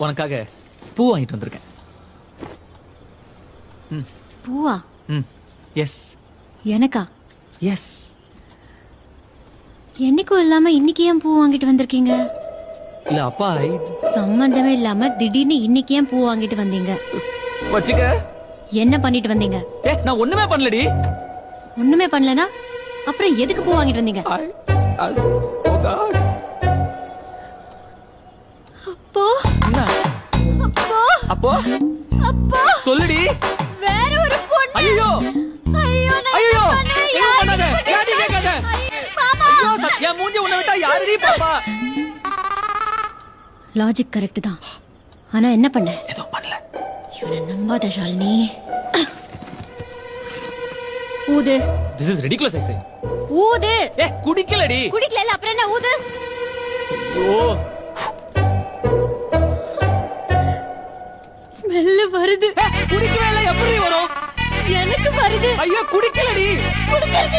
உனக்காக பூ வாங்கிட்டு வந்திருக்கேன். பூவா? எஸ். எனக்கா? எஸ். என்னைக்கும் இல்லாம இன்னைக்கு ஏன் பூ வாங்கிட்டு வந்திருக்கீங்க? இல்ல அப்பா சம்பந்தமே இல்லாம திடீர்னு இன்னைக்கு ஏன் பூ வாங்கிட்டு வந்தீங்க? வச்சுக்க. என்ன பண்ணிட்டு வந்தீங்க? நான் ஒண்ணுமே பண்ணலடி. ஒண்ணுமே பண்ணலனா அப்புறம் எதுக்கு பூ வாங்கிட்டு வந்தீங்க? அப்போ அப்போ அப்போ அப்போ சொல்லுடி. வேற ஒரு பொண்ணு. ஐயோ ஐயோ ஐயோ யாரு பண்ணாத. யாடி கேட்காத. பாப்பா என் மூஞ்சி உன்னை விட்டா யாரடி பாப்பா? லாஜிக் கரெக்ட் தான். ஆனா என்ன பண்ண? எதுவும் பண்ணல. இவனை நம்பாத ஷாலினி. ஊது. This is ridiculous I say. ஊது. குடிக்கலடி. குடிக்கல அப்புறம் என்ன ஊது? ஐயோ ஸ்மெல் வருது. குடிக்கவே இல்ல. எப்படி வரும்? எனக்கு வருது. ஐயோ குடிக்கலடி. குடிக்கல.